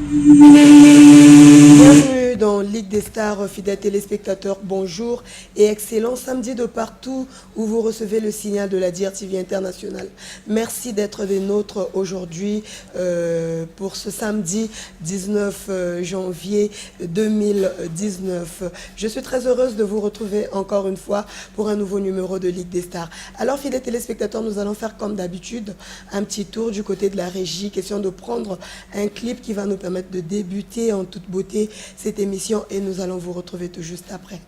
Bienvenue dans Ligue des Stars, fidèles téléspectateurs, bonjour et excellent samedi de partout où vous recevez le signal de la DRTV Internationale. Merci d'être des nôtres aujourd'hui pour ce samedi 19 janvier 2019. Je suis très heureuse de vous retrouver encore une fois pour un nouveau numéro de Ligue des Stars. Alors fidèles téléspectateurs, nous allons faire comme d'habitude un petit tour du côté de la régie, question de prendre un clip qui va nous permettre de débuter en toute beauté cette émission et nous allons vous retrouver tout juste après.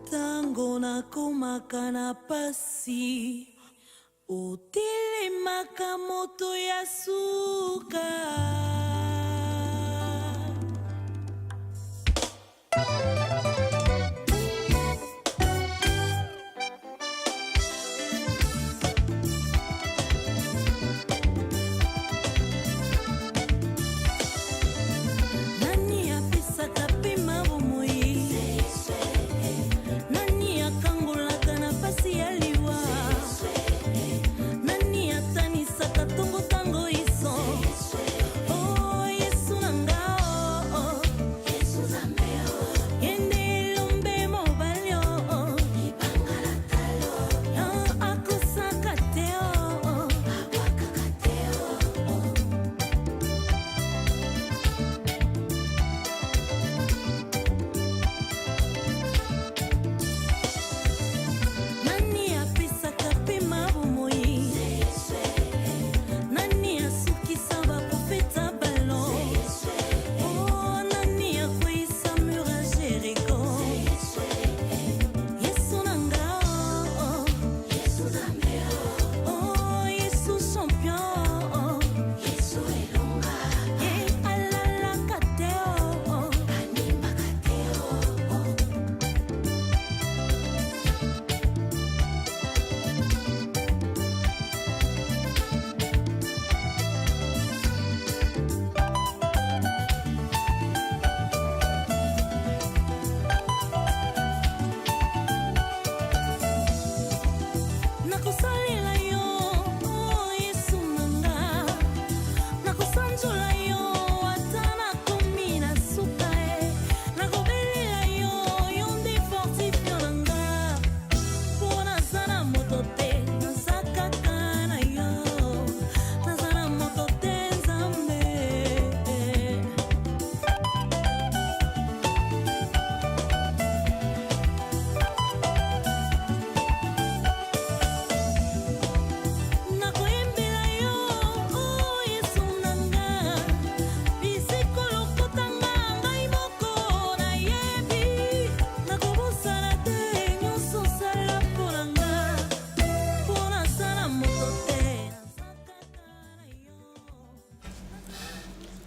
Tango na komaka na pasi otelemaka moto ya suka.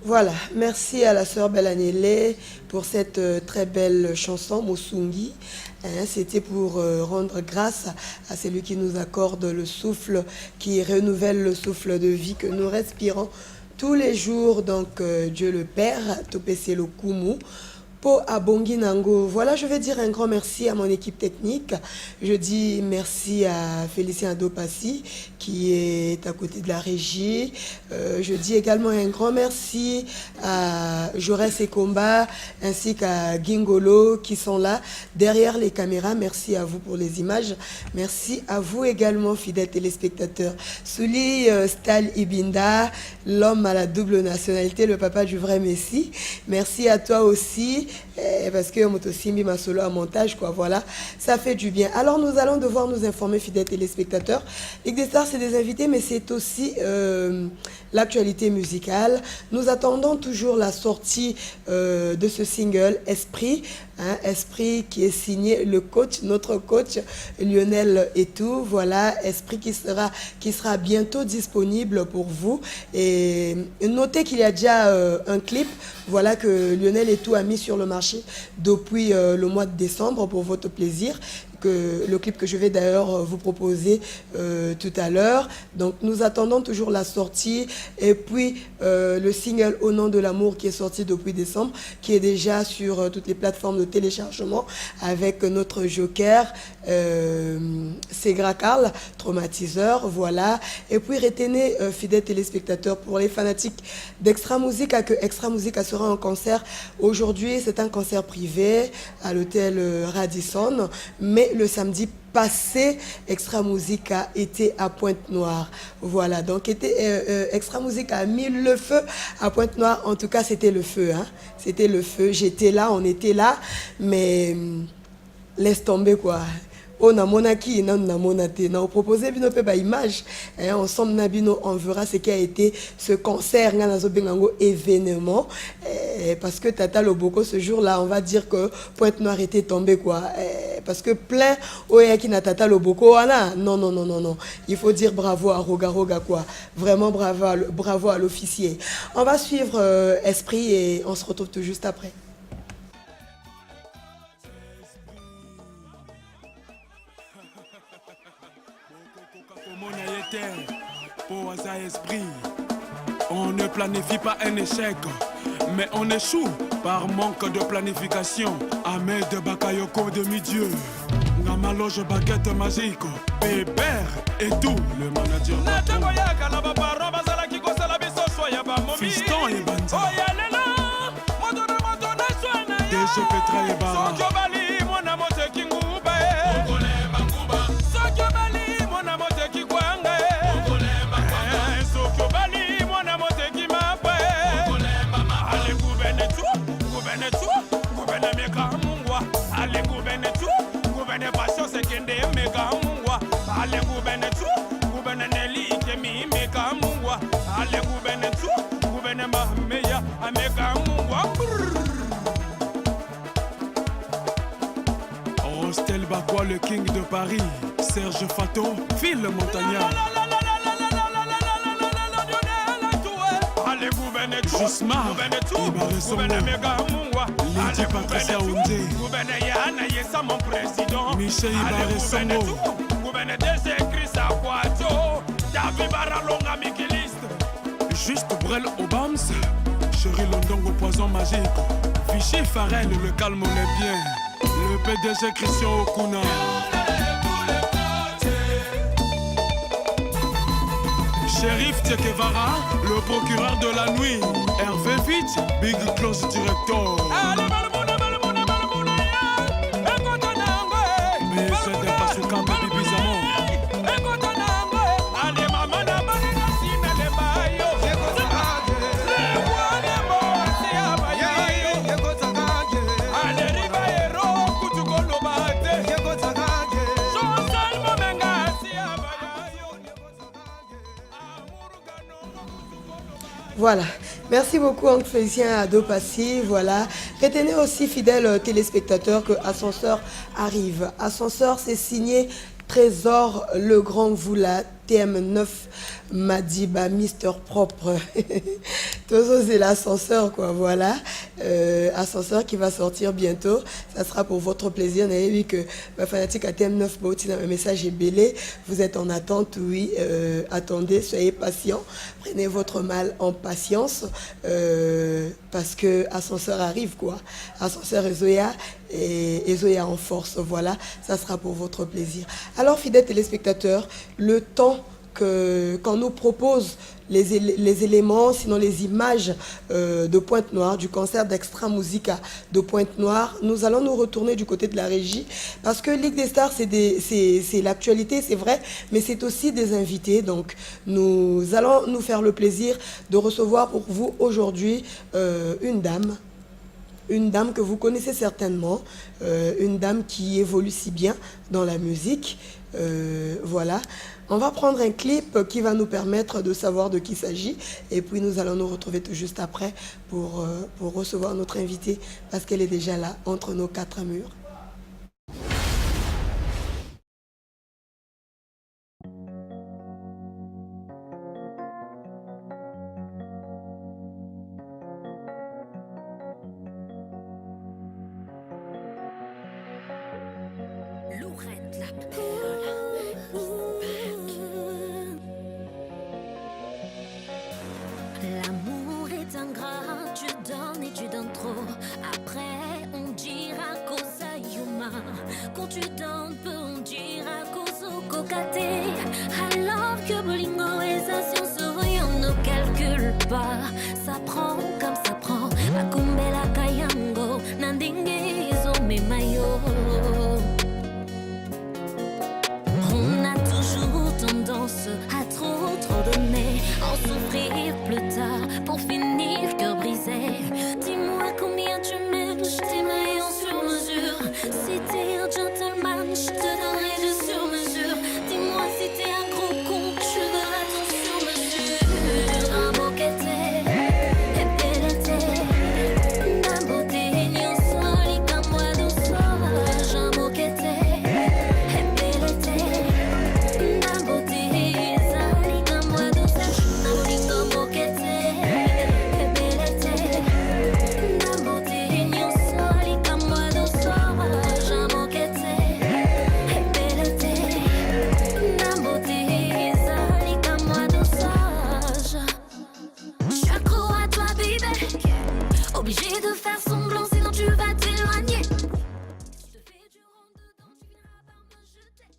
Voilà, merci à la sœur Belanele pour cette très belle chanson, Musungi. C'était pour rendre grâce à celui qui nous accorde le souffle, qui renouvelle le souffle de vie que nous respirons tous les jours. Donc Dieu le Père, Topese le Kumu. À Bongi Nango. Voilà, je vais dire un grand merci à mon équipe technique. Je dis merci à Félicien Adopassi qui est à côté de la régie. Je dis également un grand merci à Jaurès et Combat ainsi qu'à Gingolo qui sont là derrière les caméras. Merci à vous pour les images. Merci à vous également, fidèles téléspectateurs. Souli Stal Ibinda, l'homme à la double nationalité, le papa du vrai Messi. Merci à toi aussi. Parce que Motosimbi m'a solo à montage, quoi, voilà, ça fait du bien. Alors nous allons devoir nous informer, fidèles téléspectateurs. Ligue des Stars, c'est des invités, mais c'est aussi l'actualité musicale. Nous attendons toujours la sortie de ce single Esprit, Esprit qui est signé le coach, notre coach Lionel Etou. Voilà, Esprit qui sera bientôt disponible pour vous. Et notez qu'il y a déjà un clip, voilà, que Lionel Etou a mis sur le marché depuis le mois de décembre pour votre plaisir. le clip que je vais d'ailleurs vous proposer tout à l'heure. Donc nous attendons toujours la sortie et puis le single Au nom de l'amour qui est sorti depuis décembre, qui est déjà sur toutes les plateformes de téléchargement avec notre joker Segra Carl, traumatiseur, voilà. Et puis retenez, fidèles téléspectateurs, pour les fanatiques d'Extra Musica, que Extra Musica sera en concert aujourd'hui. C'est un concert privé à l'hôtel Radisson, mais le samedi passé, Extra Musica était à Pointe-Noire. Voilà, donc Extra Musica a mis le feu à Pointe-Noire. En tout cas, c'était le feu, hein. C'était le feu. J'étais là, on était là, mais laisse tomber quoi. On a monaki, on a monaté. On a proposé une image. Ensemble, on verra ce qui a été ce concert, un événement. Parce que Tata Loboko, ce jour-là, on va dire que Pointe-Noire était tombée, quoi. Parce que plein, qui n'a Tata Loboko, non, non, non, non, non. Il faut dire bravo à Roga Roga, quoi. Vraiment bravo à l'officier. On va suivre Esprit et on se retrouve tout juste après. Esprit. On ne planifie pas un échec, mais on échoue par manque de planification. Ahmed Bakayoko demi-dieu, Namaloge baguette magique, Pébert et tout, le manager. Fiston et Banza, DG Petra et Barra. Hostel Bakwa, le king de Paris, Serge Fato, Phil Montagnard. Jusmar, Ibarre Songo, Lady Patricia Ondé, Michel Ibarre Songo, Juste Brel Obams, Chéri London au poison magique, Vichy Farel, le calme on est bien, le PDG Christian Okuna. Shérif Tchekevara, le procureur de la nuit, Hervé Fitch, Big Close Director. Mais c'est des Pasuka, Baby Bizamon. Voilà. Merci beaucoup, Hank Félicien Adopassi. Voilà. Retenez aussi, fidèles téléspectateurs, que Ascenseur arrive. Ascenseur, c'est signé Trésor Le Grand Voula, TM9, Madiba, Mister Propre. Tout ça, c'est l'ascenseur, quoi. Voilà. Ascenseur qui va sortir bientôt. Ça sera pour votre plaisir. Vous avez vu que ma fanatique à TM9, un message est belé. Vous êtes en attente, oui. Attendez, soyez patient. Prenez votre mal en patience. Parce que Ascenseur arrive, quoi. Ascenseur et Zoya en force. Voilà. Ça sera pour votre plaisir. Alors, fidèles téléspectateurs, le temps qu'on nous propose les éléments, sinon les images de Pointe-Noire, du concert d'Extra Musica de Pointe-Noire, nous allons nous retourner du côté de la régie, parce que Ligue des Stars, c'est l'actualité, c'est vrai, mais c'est aussi des invités. Donc nous allons nous faire le plaisir de recevoir pour vous aujourd'hui une dame que vous connaissez certainement, une dame qui évolue si bien dans la musique. Voilà. On va prendre un clip qui va nous permettre de savoir de qui il s'agit. Et puis nous allons nous retrouver tout juste après pour recevoir notre invitée, parce qu'elle est déjà là, entre nos quatre murs. Lourd. L'amour est ingrat, tu donnes et tu donnes trop. Après, on dira cause à Yuma. Quand tu donnes peu, on dira cause au cocaté. Alors que Bolingo et sa science, on ne calcule pas. Ça prend comme ça prend. Akumbela Kayango, Nandingi, Zome Mayo. On a toujours tendance à trop donner, en souffrir plus tard pour finir cœur brisé. Dis-moi combien tu m'aimes, je t'aimerai en sur mesure. Si t'es un gentleman, je te donnerai de sur mesure. Dis-moi si t'es un gros con, je verrai ton sur mesure. Un moquette, et belle la beauté, n'y soli comme moi douceur. Un moquette. Obligé de faire semblant, sinon tu vas t'éloigner. Si je te fais du rond dedans, tu finiras par me jeter.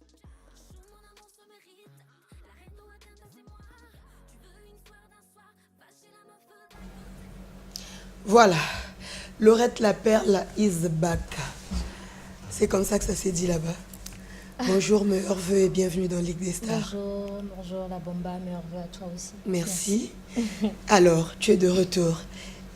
Sous mon amour se mérite. La reine doit atteindre, c'est moi. Tu veux une histoire d'un soir, va chez la meuf. Voilà, Laurette la Perle is back. C'est comme ça que ça s'est dit là-bas. Bonjour, meilleurs vœux et bienvenue dans Ligue des Stars. Bonjour la Bomba, meilleurs vœux à toi aussi. Merci. Alors, tu es de retour.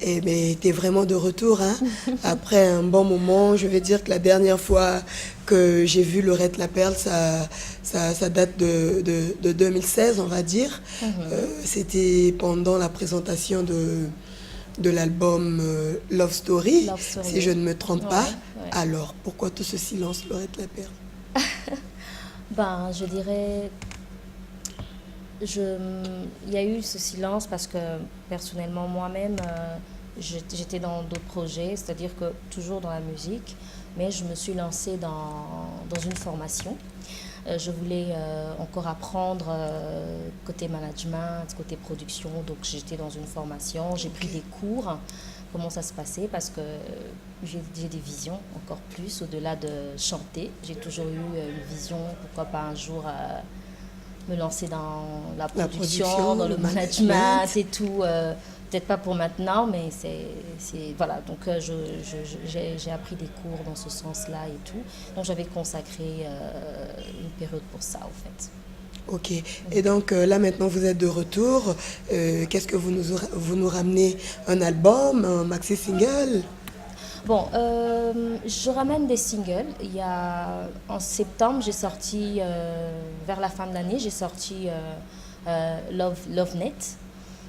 Eh bien, tu es vraiment de retour, hein? Après un bon moment. Je vais dire que la dernière fois que j'ai vu Laurette la Perle, ça date de 2016, on va dire. C'était pendant la présentation de l'album Love Story, si je ne me trompe pas. Ouais. Alors, pourquoi tout ce silence, Laurette la Perle? Ben, je dirais... Il y a eu ce silence parce que personnellement moi-même j'étais dans d'autres projets, c'est-à-dire que toujours dans la musique, mais je me suis lancée dans une formation. Je voulais encore apprendre côté management, côté production, donc j'étais dans une formation, j'ai pris des cours, comment ça se passait, parce que j'ai des visions encore plus au-delà de chanter. J'ai toujours eu une vision, pourquoi pas un jour me lancer dans la production, dans le management et tout. Peut-être pas pour maintenant, mais c'est voilà. Donc j'ai appris des cours dans ce sens-là et tout. Donc j'avais consacré une période pour ça, en fait. Ok. Et donc là maintenant vous êtes de retour. Qu'est-ce que vous nous ramenez? Un album, un maxi single? Bon, je ramène des singles. En septembre, j'ai sorti, vers la fin de l'année, j'ai sorti Love Net.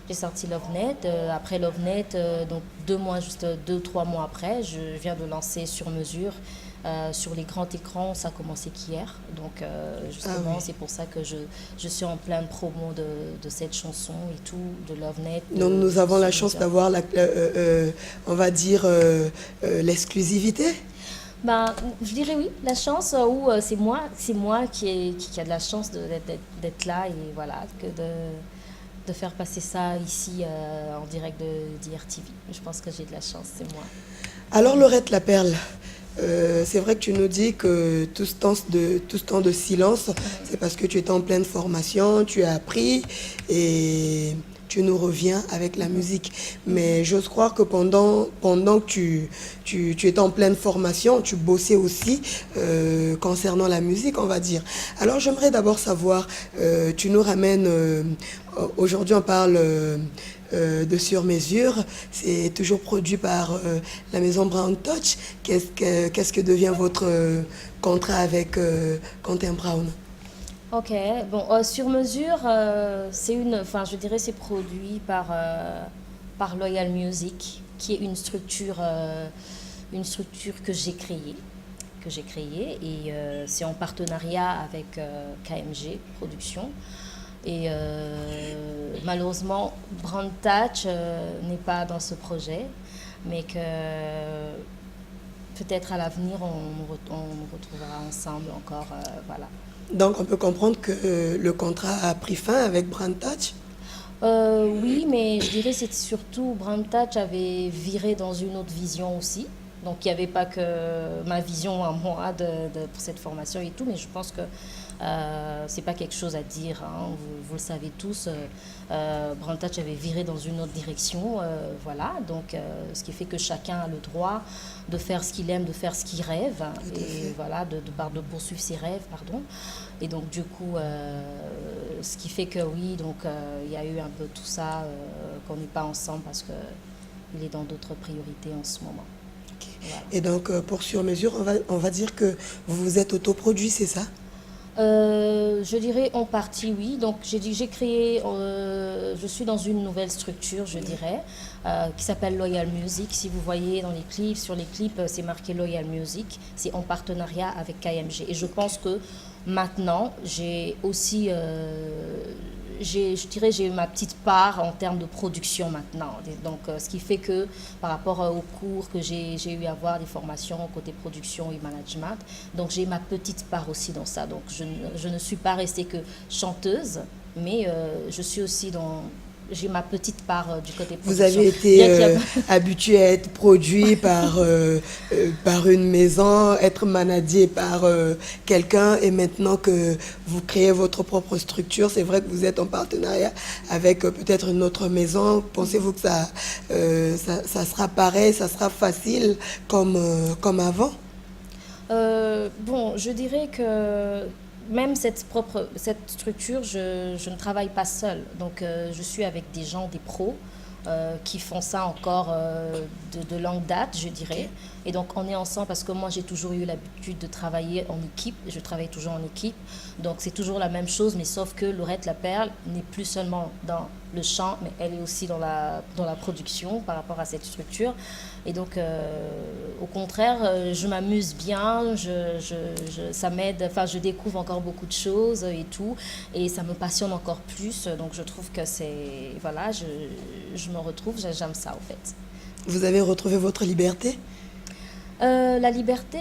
J'ai sorti Love Net. Après Love Net, donc 2-3 mois après, je viens de lancer Sur Mesure. Sur les grands écrans, ça a commencé qu'hier. Donc justement, c'est pour ça que je suis en pleine promo de cette chanson et tout, de Love Net. Donc nous avons la chance d'avoir, on va dire, l'exclusivité. Ben, je dirais oui, la chance, où c'est moi qui a de la chance d'être là et voilà, de faire passer ça ici en direct d'IRTV. Je pense que j'ai de la chance, c'est moi. Alors Laurette la Perle, c'est vrai que tu nous dis que tout ce temps de silence, c'est parce que tu étais en pleine formation, tu as appris et tu nous reviens avec la musique. Mais j'ose croire que pendant que tu étais en pleine formation, tu bossais aussi concernant la musique, on va dire. Alors j'aimerais d'abord savoir, tu nous ramènes, aujourd'hui on parle de Sur Mesure, c'est toujours produit par la maison Brown Touch. Qu'est-ce que devient votre contrat avec Quentin Brown? Ok, bon, Sur Mesure, je dirais c'est produit par Loyal Music, qui est une structure que j'ai créée. Et c'est en partenariat avec KMG Productions. Et malheureusement, Brand Touch n'est pas dans ce projet, mais que peut-être à l'avenir, on nous retrouvera ensemble encore. Voilà. Donc on peut comprendre que le contrat a pris fin avec Brand Touch. Oui, mais je dirais que c'est surtout Brand Touch avait viré dans une autre vision aussi. Donc il n'y avait pas que ma vision à moi pour cette formation et tout, mais je pense que c'est pas quelque chose à dire, hein. Vous le savez tous. Brand Touch avait viré dans une autre direction, voilà. Donc ce qui fait que chacun a le droit de faire ce qu'il aime, de faire ce qu'il rêve, et voilà, de poursuivre ses rêves, pardon. Et donc du coup, ce qui fait que oui, donc il y a eu un peu tout ça, qu'on n'est pas ensemble parce que il est dans d'autres priorités en ce moment. Voilà. Et donc pour Sur Mesure, on va dire que vous vous êtes autoproduit, c'est ça? Je dirais en partie oui. Donc j'ai créé, je suis dans une nouvelle structure, je dirais, qui s'appelle Loyal Music. Si vous voyez dans les clips, sur les clips, c'est marqué Loyal Music. C'est en partenariat avec KMG. Et je pense que maintenant, j'ai aussi, je dirais, j'ai ma petite part en termes de production maintenant. Donc, ce qui fait que par rapport aux cours que j'ai eu à voir, des formations côté production et management, donc j'ai ma petite part aussi dans ça. Donc, je ne suis pas restée que chanteuse, mais je suis aussi dans... J'ai ma petite part du côté production. Vous avez été habitué à être produit par une maison, être managé par quelqu'un, et maintenant que vous créez votre propre structure, c'est vrai que vous êtes en partenariat avec peut-être une autre maison. Pensez-vous que ça sera pareil, ça sera facile comme avant? Bon, je dirais que même cette structure, je ne travaille pas seule. Donc, je suis avec des gens, des pros, qui font ça encore de longue date, je dirais. Et donc, on est ensemble parce que moi, j'ai toujours eu l'habitude de travailler en équipe. Je travaille toujours en équipe. Donc, c'est toujours la même chose, mais sauf que Laurette Laperle n'est plus seulement dans le chant, mais elle est aussi dans la production par rapport à cette structure. Et donc, au contraire, je m'amuse bien, ça m'aide, enfin, je découvre encore beaucoup de choses et tout, et ça me passionne encore plus. Donc, je trouve que c'est, voilà, je me retrouve, j'aime ça, en fait. Vous avez retrouvé votre liberté? La liberté,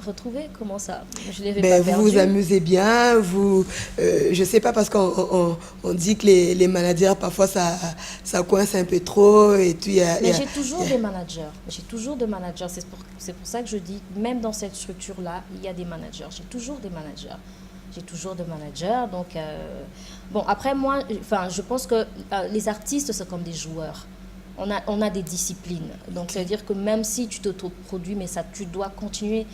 retrouvée, comment ça? Je l'ai pas vous perdue. vous amusez bien, je sais pas, parce qu'on dit que les managers, parfois, ça coince un peu trop. Et tout, Mais j'ai toujours des managers. J'ai toujours des managers. C'est pour ça que je dis, même dans cette structure-là, il y a des managers. J'ai toujours des managers. J'ai toujours des managers. Donc, bon, après, moi, enfin, je pense que les artistes, c'est comme des joueurs. On a des disciplines. Donc, ça veut dire que même si tu t'autoproduis, mais ça, tu dois continuer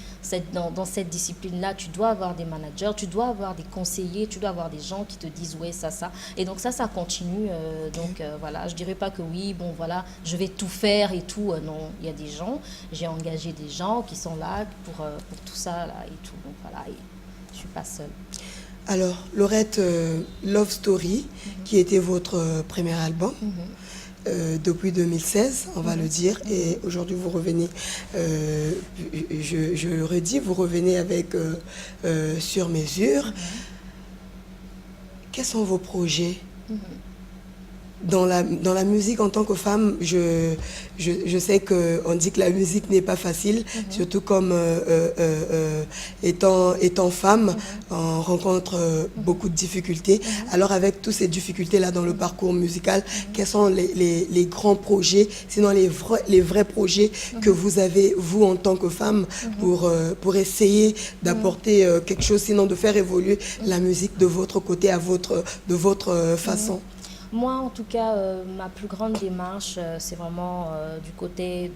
dans cette discipline-là. Tu dois avoir des managers, tu dois avoir des conseillers, tu dois avoir des gens qui te disent « ouais, ça ». Et donc, ça continue. Donc, voilà, je ne dirais pas que oui, bon, voilà, je vais tout faire et tout. Non, il y a des gens, j'ai engagé des gens qui sont là pour tout ça là, et tout. Donc, voilà, et je ne suis pas seule. Alors, Laurette, Love Story, qui était votre premier album, depuis 2016, on va le dire, et aujourd'hui vous revenez, je le redis, vous revenez avec Sur Mesure. Quels sont vos projets dans la musique en tant que femme? Je sais qu'on dit que la musique n'est pas facile, surtout comme étant femme, on rencontre beaucoup de difficultés. Alors avec toutes ces difficultés-là dans le parcours musical, quels sont les grands projets, sinon les vrais projets que vous avez, vous, en tant que femme, pour essayer d'apporter quelque chose, sinon de faire évoluer la musique de votre côté, de votre façon? Moi, en tout cas, ma plus grande démarche, c'est vraiment du côté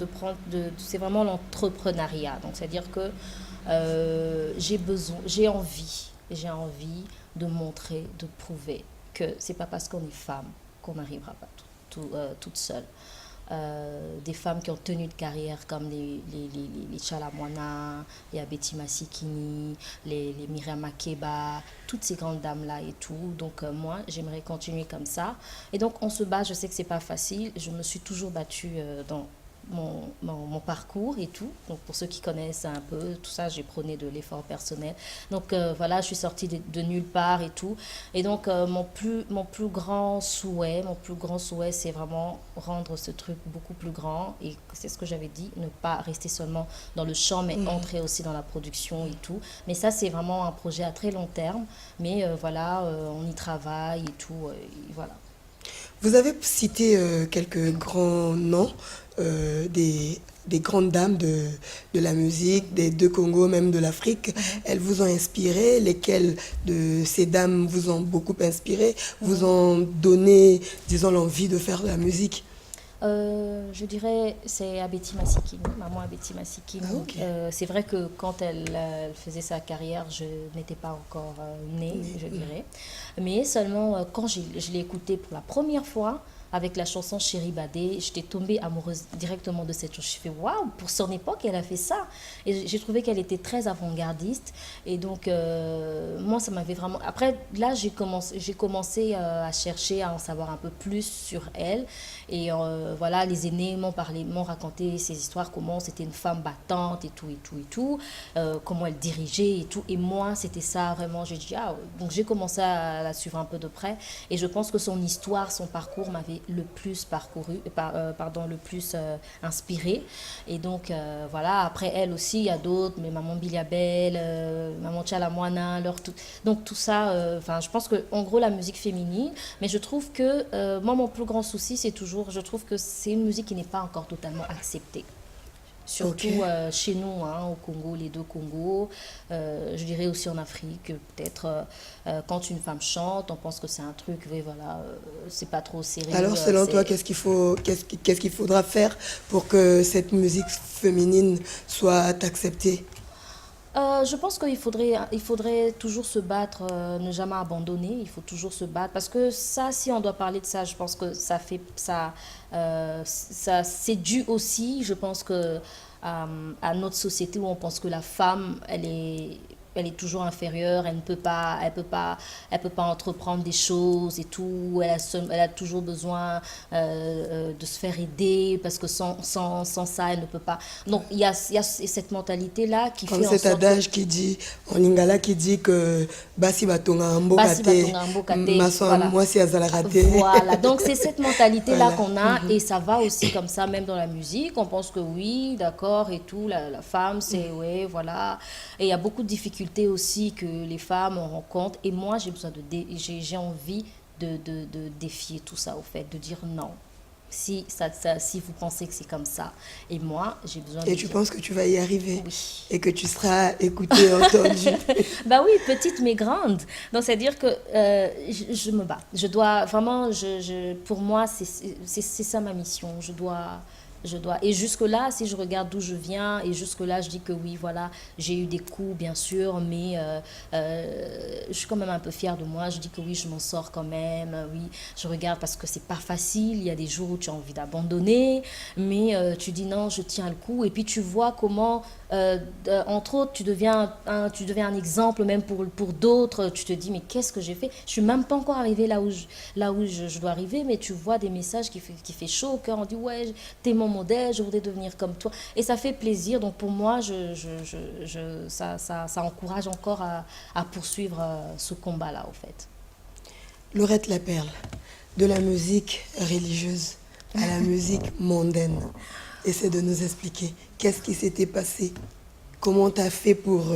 c'est vraiment l'entrepreneuriat. Donc, c'est-à-dire que j'ai envie de montrer, de prouver que c'est pas parce qu'on est femme qu'on n'arrivera pas toute seule. Des femmes qui ont tenu de carrière comme les Chalamwana, il y a Betty Massikini, les Myriam Makeba, toutes ces grandes dames-là et tout. Donc moi, j'aimerais continuer comme ça. Et donc on se bat, je sais que c'est pas facile. Je me suis toujours battue mon parcours et tout. Donc pour ceux qui connaissent un peu, tout ça, j'ai prôné de l'effort personnel. Donc voilà, je suis sortie de nulle part et tout. Et donc mon plus grand souhait, c'est vraiment rendre ce truc beaucoup plus grand. Et c'est ce que j'avais dit, ne pas rester seulement dans le chant, mais entrer aussi dans la production et tout. Mais ça, c'est vraiment un projet à très long terme. Mais voilà, on y travaille et tout. Et voilà. Vous avez cité quelques grands noms des grandes dames de la musique, des deux Congos, même de l'Afrique. Elles vous ont inspiré. Lesquelles de ces dames vous ont beaucoup inspiré, vous ont donné, disons, l'envie de faire de la musique? Je dirais c'est Abeti Masikini, maman Abeti Masikini. Ah, ok. C'est vrai que quand elle faisait sa carrière, je n'étais pas encore née, je dirais. Mais seulement quand je l'ai écoutée pour la première fois, avec la chanson Chéri Badé, j'étais tombée amoureuse directement de cette chanson. Je fais waouh, pour son époque, elle a fait ça. Et j'ai trouvé qu'elle était très avant-gardiste. Et donc, moi, ça m'avait vraiment. Après, là, j'ai commencé à chercher à en savoir un peu plus sur elle. Et voilà, les aînés m'ont raconté ces histoires, comment c'était une femme battante et tout, et tout, et tout, comment elle dirigeait et tout. Et moi, c'était ça vraiment. J'ai dit, ah, donc j'ai commencé à la suivre un peu de près. Et je pense que son histoire, son parcours m'avait le plus le plus inspiré. Et donc, voilà, après elle aussi, il y a d'autres, mais Maman Biliabel, Maman Tchalamouana, donc tout ça, je pense que en gros, la musique féminine, mais je trouve que, moi, mon plus grand souci, c'est toujours, je trouve que c'est une musique qui n'est pas encore totalement acceptée. Surtout chez nous, hein, au Congo, les deux Congos, je dirais aussi en Afrique, peut-être quand une femme chante, on pense que c'est un truc, oui, voilà, c'est pas trop sérieux. Alors, selon toi, qu'est-ce qu'il faudra faire pour que cette musique féminine soit acceptée? Je pense qu'il faudrait toujours se battre, ne jamais abandonner. Il faut toujours se battre parce que ça, si on doit parler de ça, je pense que ça c'est dû aussi, je pense que à notre société où on pense que la femme, elle est toujours inférieure, elle peut pas entreprendre des choses et tout. Elle a toujours besoin de se faire aider parce que sans ça, elle ne peut pas. Donc il y a cette mentalité là qui comme fait cet adage qui dit en lingala qui dit que basi batonga mbokate maso moi si azala raté. Voilà, donc c'est cette mentalité là qu'on a et ça va aussi comme ça même dans la musique. On pense que oui, d'accord et tout, la femme c'est ouais, voilà. Et il y a beaucoup de difficultés aussi que les femmes rencontrent et moi j'ai envie de défier tout ça au fait, de dire non. Si vous pensez que c'est comme ça, et moi j'ai besoin de et tu dire, penses que tu vas y arriver, oui. et que tu seras écoutée, entendue. Bah oui, petite mais grande. Donc c'est à dire que je me bats, je dois vraiment, pour moi c'est ça ma mission, je dois. Et jusque-là, si je regarde d'où je viens, et jusque-là, je dis que oui, voilà, j'ai eu des coups, bien sûr, mais je suis quand même un peu fière de moi. Je dis que oui, je m'en sors quand même. Oui, je regarde parce que c'est pas facile. Il y a des jours où tu as envie d'abandonner, mais tu dis non, je tiens le coup. Et puis tu vois comment, entre autres, tu deviens un exemple même pour d'autres. Tu te dis, mais qu'est-ce que j'ai fait? Je suis même pas encore arrivée là où je dois arriver, mais tu vois des messages qui fait chaud au cœur. On dit, ouais, t'es mon modèle, je voudrais devenir comme toi. Et ça fait plaisir. Donc pour moi, ça encourage encore à poursuivre ce combat-là, au fait. Laurette Laperle, de la musique religieuse à la musique mondaine. Essaie de nous expliquer qu'est-ce qui s'était passé, comment tu as fait pour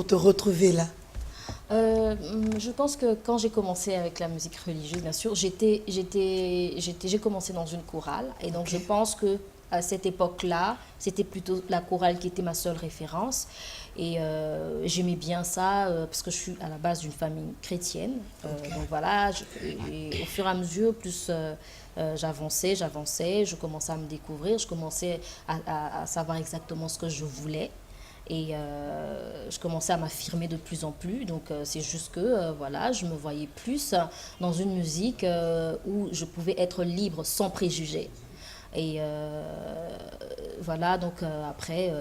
te retrouver là. Je pense que quand j'ai commencé avec la musique religieuse, bien sûr, j'ai commencé dans une chorale. Et donc, je pense que à cette époque-là, c'était plutôt la chorale qui était ma seule référence. Et j'aimais bien ça parce que je suis à la base d'une famille chrétienne. Donc voilà, et au fur et à mesure, plus j'avançais, je commençais à me découvrir, je commençais à savoir exactement ce que je voulais. Et je commençais à m'affirmer de plus en plus. Donc c'est juste que voilà, je me voyais plus dans une musique où je pouvais être libre sans préjugés. Et voilà, donc après,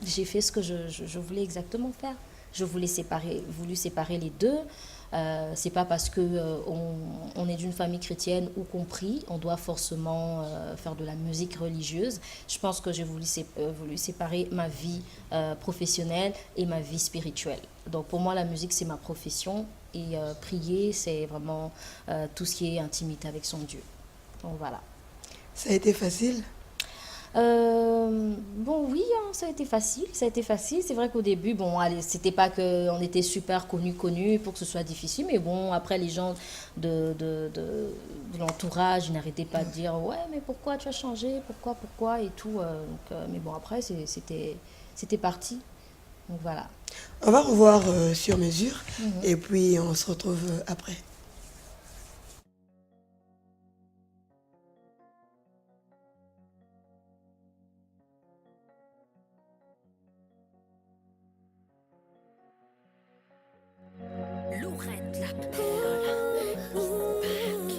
j'ai fait ce que je voulais exactement faire. Je voulais voulu séparer les deux. C'est pas parce que on est d'une famille chrétienne ou compris, on doit forcément faire de la musique religieuse. Je pense que j'ai voulu séparer ma vie professionnelle et ma vie spirituelle. Donc pour moi, la musique, c'est ma profession et prier, c'est vraiment tout ce qui est intimité avec son Dieu. Donc voilà. Ça a été facile? Bon, oui, hein, ça a été facile. Ça a été facile. C'est vrai qu'au début, bon, allez, c'était pas qu'on était super connus pour que ce soit difficile, mais bon, après, les gens de l'entourage, ils n'arrêtaient pas de dire, ouais, mais pourquoi tu as changé? Pourquoi? Et tout. Mais bon, après, c'était parti. Donc voilà. On va revoir Sur mesure et puis on se retrouve après. Lorette la perle is back.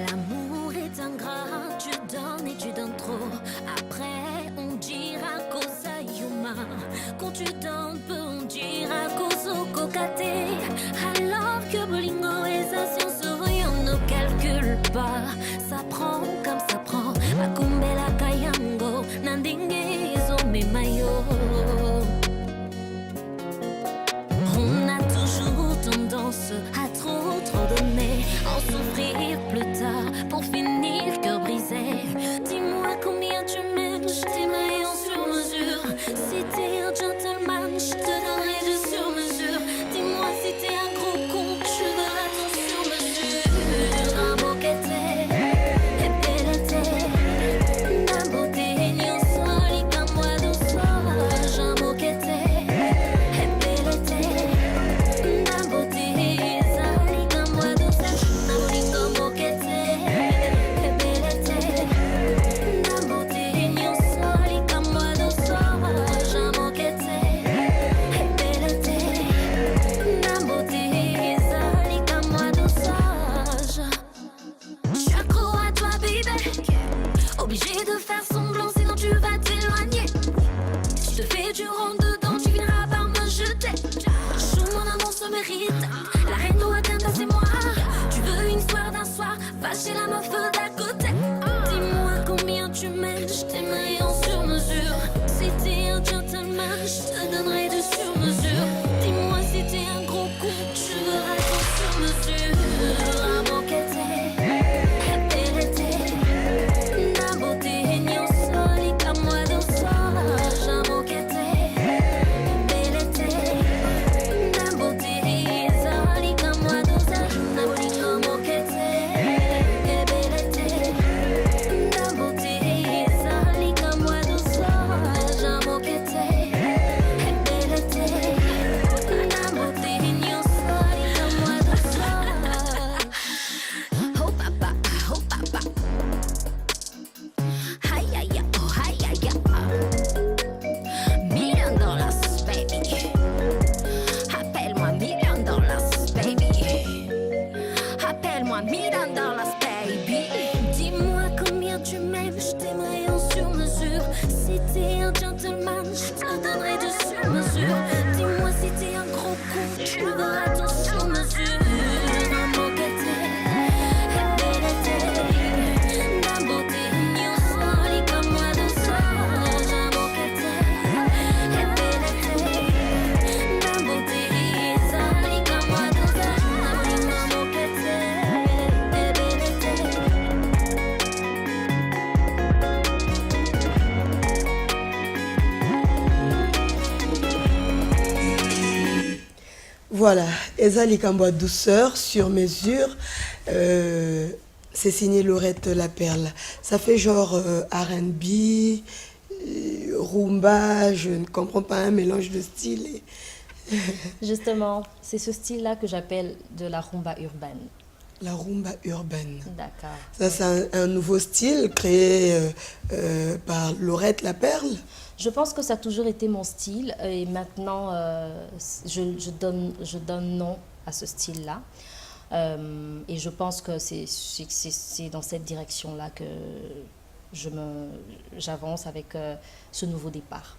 L'amour est ingrat, tu donnes et tu donnes trop. Après, on dira cause à Yuma. Quand tu donnes peu, on dira cause au cocaté. Alors que Bolingo et sa science, on ne calcule pas. Ça prend comme ça prend. Makumbela kayango, nandingi zo me mayo. On a toujours tendance à trop donner, en souffrir plus tard pour finir cœur brisé. Dis-moi combien tu m'aimes, je t'aimerai en sur mesure. Si t'es un gentleman, je te donnerai de sur mesure. Dis-moi si t'es un gros con, je verrai ton sur mesure. Un boquete, et belete, d'un beauté, nyon soli comme moi douceur. Un boquete. Obligé de faire semblant, sinon tu vas t'éloigner. Si je te fais du rond dedans, tu finiras par me jeter. Chou, mon amour se mérite. La reine doit c'est moi. Tu veux une histoire d'un soir, va chez la meuf d'à côté. Dis-moi combien tu m'aimes, je t'aimerai en sur mesure. Si t'es un gentleman, je te donnerai de sur mesure. Dis-moi si t'es un gros con, tu verras ton sur mesure. Un banquet. Voilà, Eza Likambo douceur, sur mesure, c'est signé Lorette La Perle. Ça fait genre R&B, rumba, je ne comprends pas un mélange de styles. Justement, c'est ce style-là que j'appelle de la rumba urbaine. La rumba urbaine. D'accord. Ça, c'est un nouveau style créé par Lorette La Perle. Je pense que ça a toujours été mon style et maintenant je donne nom à ce style-là. Et je pense que c'est dans cette direction-là que j'avance avec ce nouveau départ.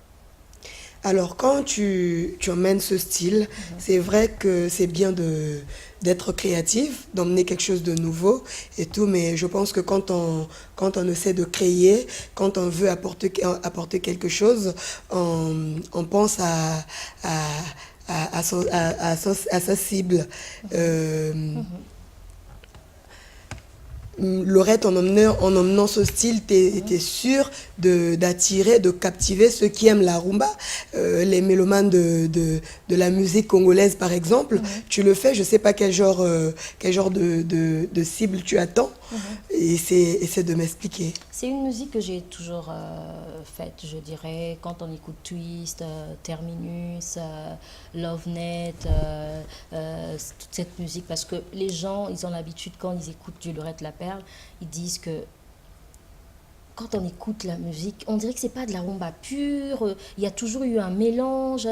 Alors, quand tu emmènes ce style, c'est vrai que c'est bien d'être créatif, d'emmener quelque chose de nouveau et tout, mais je pense que quand on essaie de créer, quand on veut apporter quelque chose, on pense à sa cible. Laurette, en emmenant ce style, t'es sûr d'attirer, de captiver ceux qui aiment la rumba, les mélomanes de la musique congolaise par exemple. Tu le fais, je sais pas quel genre de cible tu attends, et essaie de m'expliquer. C'est une musique que j'ai toujours faite, je dirais, quand on écoute Twist, Terminus, Lovenet, toute cette musique, parce que les gens, ils ont l'habitude, quand ils écoutent du Laurette Laperle, ils disent que quand on écoute la musique, on dirait que c'est pas de la rumba pure, il y a toujours eu un mélange,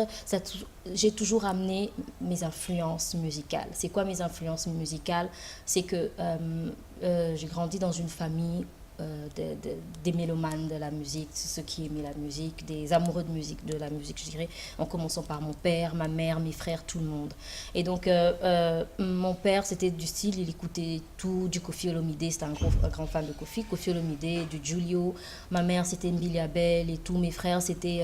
j'ai toujours amené mes influences musicales. C'est quoi mes influences musicales? C'est que j'ai grandi dans une famille des mélomanes de la musique, ceux qui aimaient la musique, des amoureux de la musique, je dirais, en commençant par mon père, ma mère, mes frères, tout le monde. Et donc, mon père, c'était du style, il écoutait tout, du Koffi Olomide, c'était un grand fan de Koffi Olomide, du Julio. Ma mère, c'était Billy Abel et tous mes frères, c'était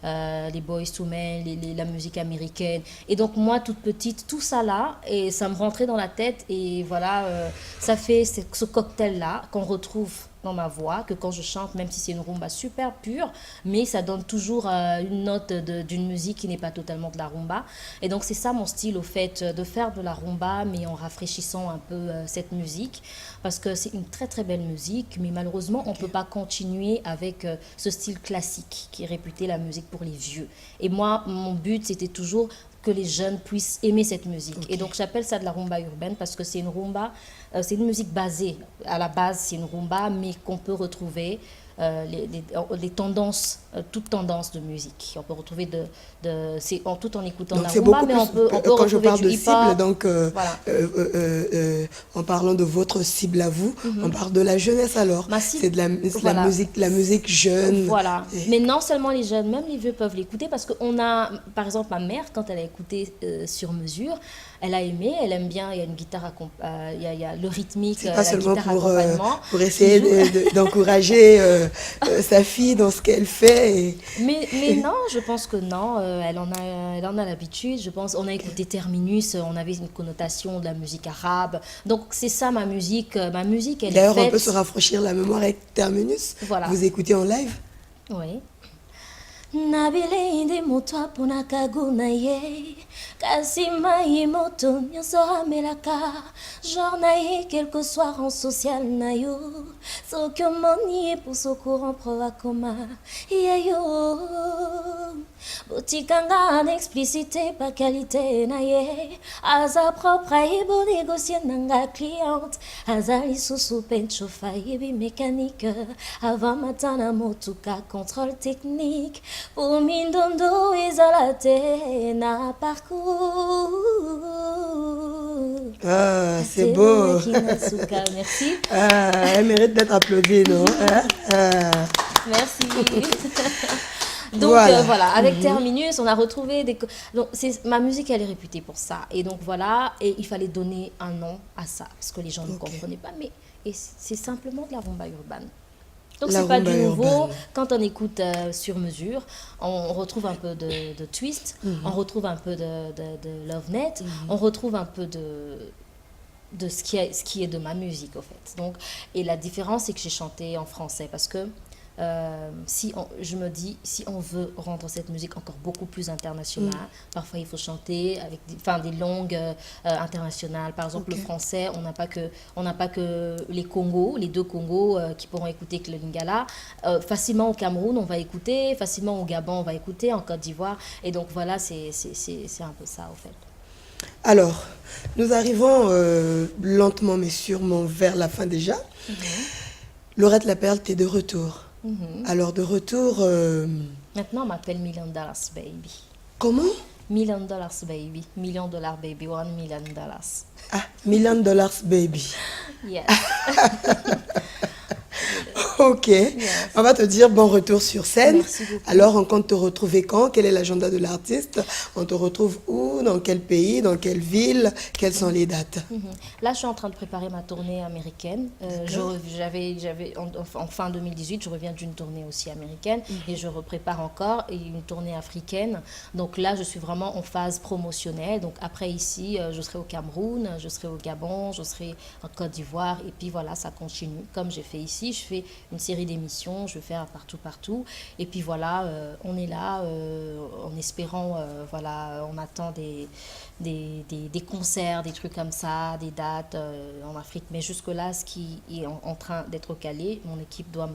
les Boyz II Men, la musique américaine. Et donc, moi, toute petite, tout ça là, et ça me rentrait dans la tête, et voilà, ça fait ce cocktail-là qu'on retrouve dans ma voix, que quand je chante, même si c'est une rumba super pure, mais ça donne toujours une note d'une musique qui n'est pas totalement de la rumba. Et donc c'est ça mon style, au fait, de faire de la rumba, mais en rafraîchissant un peu cette musique, parce que c'est une très très belle musique, mais malheureusement on ne peut pas continuer avec ce style classique qui est réputé la musique pour les vieux. Et moi, mon but, c'était toujours que les jeunes puissent aimer cette musique. Okay. Et donc j'appelle ça de la rumba urbaine parce que c'est une rumba, c'est une musique basée, à la base c'est une rumba, mais qu'on peut retrouver les tendances, toutes tendances de musique. On peut retrouver tout en écoutant donc la rumba, mais on peut quand je parle de cible, donc voilà. En parlant de votre cible à vous, on parle de la jeunesse alors. C'est de la musique jeune. Voilà. Mais non seulement les jeunes, même les vieux peuvent l'écouter parce qu'on a, par exemple, ma mère, quand elle a écouté Sur Mesure, elle a aimé, elle aime bien, il y a une guitare, il y a le rythmique, c'est pas seulement accompagnement. Pour essayer d'encourager sa fille dans ce qu'elle fait. Mais non, je pense que non, elle en a l'habitude. Je pense, on a écouté Terminus, on avait une connotation de la musique arabe. Donc c'est ça ma musique elle est d'ailleurs, faite. On peut se rafraîchir la mémoire avec Terminus. Voilà. Vous écoutez en live? Oui. Nabilende moto apona kaguna ye kasi mai moto nyonso amelaka genre na ye quel que soit rang social na yo soki omoni ye puso courant pro akoma ye yo botikanga na explicité pa qualité na ye aza propre ye bo négocier nanga cliente aza lisusu penchofa yebi mécanique avant matin na motuka contrôle technique pour mindondo ezalate na parcours. Ah, c'est beau. Merci. Ah, elle mérite d'être applaudie, non? Merci. Donc voilà, avec Terminus, on a retrouvé donc ma musique, elle est réputée pour ça. Et donc voilà, et il fallait donner un nom à ça parce que les gens ne comprenaient pas. Mais c'est simplement de la rumba urbaine. Donc c'est pas du nouveau. Urbaine. Quand on écoute Sur Mesure, on retrouve un peu de Twist, on retrouve un peu de Lovenet, on retrouve un peu de ce qui est de ma musique au fait. Donc, et la différence, c'est que j'ai chanté en français parce que je me dis, si on veut rendre cette musique encore beaucoup plus internationale, parfois il faut chanter avec des langues internationales. Par exemple, le français, on n'a pas que les Congos, les deux Congos qui pourront écouter que le Lingala. Facilement au Cameroun, on va écouter, facilement au Gabon, on va écouter, en Côte d'Ivoire. Et donc voilà, c'est un peu ça au fait. Alors, nous arrivons lentement mais sûrement vers la fin déjà. Laurette Laperle, t'es de retour. Alors, de retour... Maintenant, on m'appelle $1 million Baby. Comment? $1 million Baby. $1 million Baby. $1 million. Ah, $1 million Baby. Yes. Ok. On va te dire bon retour sur scène. Merci beaucoup. Alors, on compte te retrouver quand? Quel est l'agenda de l'artiste? On te retrouve où? Dans quel pays? Dans quelle ville? Quelles sont les dates? Là, je suis en train de préparer ma tournée américaine. D'accord. En fin 2018, je reviens d'une tournée aussi américaine et je reprépare encore une tournée africaine. Donc là, je suis vraiment en phase promotionnelle. Donc après ici, je serai au Cameroun, je serai au Gabon, je serai en Côte d'Ivoire et puis voilà, ça continue. Comme j'ai fait ici, je fais une série d'émissions, je vais faire partout. Et puis voilà, on est là en espérant, voilà, on attend des concerts, des trucs comme ça, des dates en Afrique. Mais jusque-là, ce qui est en train d'être calé, mon équipe doit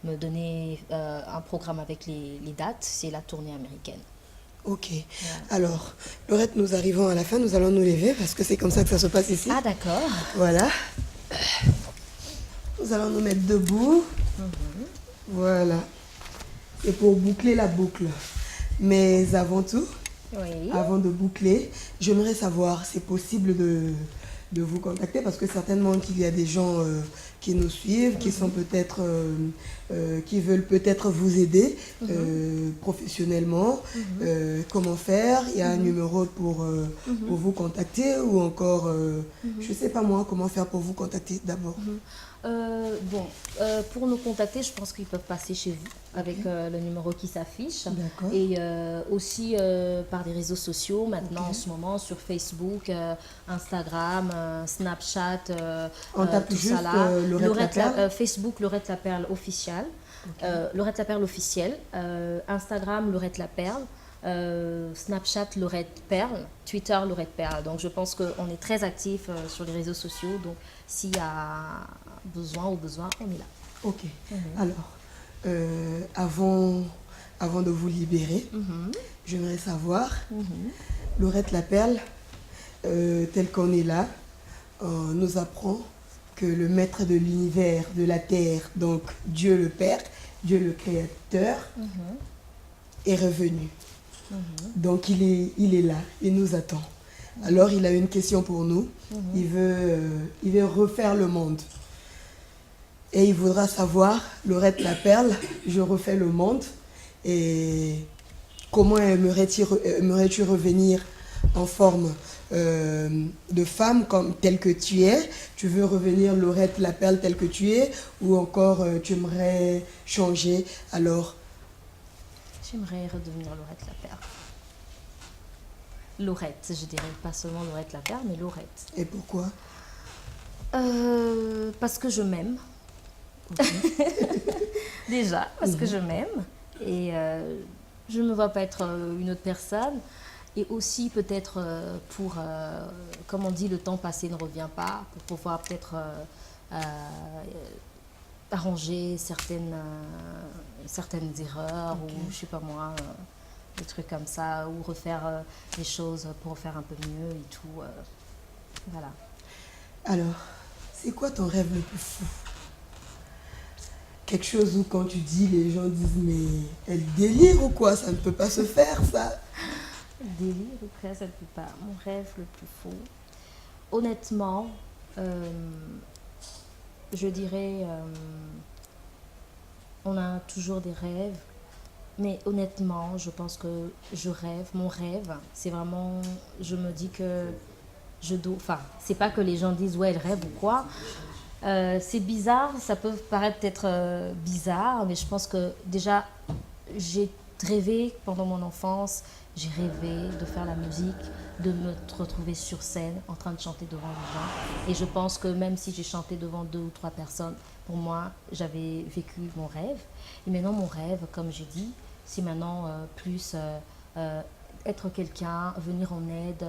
me donner un programme avec les dates, c'est la tournée américaine. Ok. Alors, Laurette, nous arrivons à la fin, nous allons nous lever parce que c'est comme ça que ça se passe ici. Ah d'accord. Voilà. Nous allons nous mettre debout. Voilà. Et pour boucler la boucle. Mais avant tout, Oui. avant de boucler, j'aimerais savoir, c'est possible de vous contacter parce que certainement qu'il y a des gens qui nous suivent, qui sont peut-être, qui veulent peut-être vous aider professionnellement. Comment faire? Il y a un numéro pour vous contacter ou encore, je ne sais pas moi, comment faire pour vous contacter d'abord. Pour nous contacter, je pense qu'ils peuvent passer chez vous avec le numéro qui s'affiche. D'accord. Et aussi par des réseaux sociaux, maintenant en ce moment, sur Facebook, Instagram, Snapchat, On tape tout juste ça là. Laurette Laperle. Facebook, Laurette Laperle officiel. Laurette Laperle officiel. Instagram, Laurette Laperle. Snapchat, Laurette Perle. Twitter, Laurette Perle. Donc je pense qu'on est très actifs sur les réseaux sociaux. Donc s'il y a besoin, on est là. Ok. Alors, avant de vous libérer, j'aimerais savoir, Laurette Laperle, tel qu'on est là, nous apprend que le maître de l'univers, de la terre, donc Dieu le Père, Dieu le Créateur, est revenu. Donc il est là, il nous attend. Alors il a une question pour nous. Il veut refaire le monde. Et il voudra savoir, Laurette Laperle, je refais le monde. Et comment aimerais-tu revenir en forme de femme telle que tu es? Tu veux revenir Laurette Laperle telle que tu es? Ou encore tu aimerais changer? Alors, j'aimerais redevenir Laurette Laperle. Laurette, je dirais pas seulement Laurette Laperle, mais Laurette. Et pourquoi? Parce que je m'aime. Déjà, parce que je m'aime. Et je ne me vois pas être une autre personne. Et aussi peut-être pour, comme on dit, le temps passé ne revient pas, pour pouvoir peut-être arranger certaines erreurs ou je sais pas moi, des trucs comme ça, ou refaire des choses pour faire un peu mieux et tout. Voilà. Alors, c'est quoi ton rêve le plus fou? Quelque chose où quand tu dis, les gens disent mais elle délire ou quoi? Ça ne peut pas se faire ça. Délire ou quoi, ça ne peut pas. Mon rêve le plus fou. Honnêtement, je dirais, on a toujours des rêves, mais honnêtement, je pense que je rêve. Mon rêve, c'est vraiment, je me dis que je dois, enfin, c'est pas que les gens disent ouais, elle rêve ou quoi. C'est bizarre, ça peut paraître peut-être bizarre, mais je pense que déjà, j'ai rêvé pendant mon enfance, j'ai rêvé de faire la musique, de me retrouver sur scène en train de chanter devant les gens. Et je pense que même si j'ai chanté devant 2 ou 3 personnes, pour moi, j'avais vécu mon rêve. Et maintenant, mon rêve, comme j'ai dit, c'est maintenant plus être quelqu'un, venir en aide,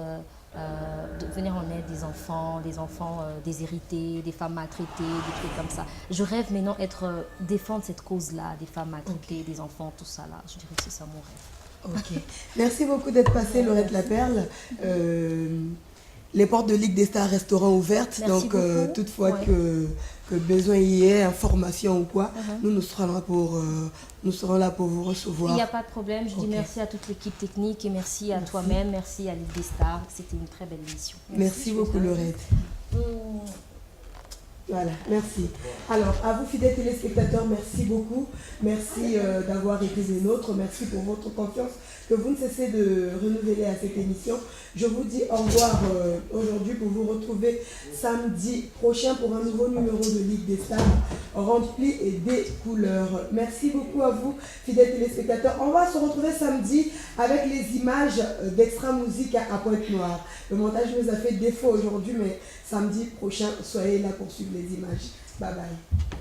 des enfants déshérités, des femmes maltraitées, des trucs comme ça. Je rêve maintenant défendre cette cause-là, des femmes maltraitées, des enfants, tout ça là. Je dirais que c'est ça mon rêve. Ok. Merci beaucoup d'être passée, Laurette Laperle. Les portes de Ligue des Stars resteront ouvertes. Merci donc, beaucoup. toutefois que besoin y ait, information ou quoi, nous serons là pour vous recevoir. Il n'y a pas de problème. Je dis merci à toute l'équipe technique et merci à toi-même. Merci à Ligue des Stars. C'était une très belle émission. Merci beaucoup, Laurette. Voilà, merci. Alors, à vous fidèles téléspectateurs, merci beaucoup. Merci d'avoir été des nôtres. Merci pour votre confiance que vous ne cessez de renouveler à cette émission. Je vous dis au revoir aujourd'hui pour vous retrouver samedi prochain pour un nouveau numéro de Ligue des Stars rempli et des couleurs. Merci beaucoup à vous, fidèles téléspectateurs. On va se retrouver samedi avec les images d'Extra Musique à Pointe-Noire. Le montage nous a fait défaut aujourd'hui, mais samedi prochain, soyez là pour suivre les images. Bye bye.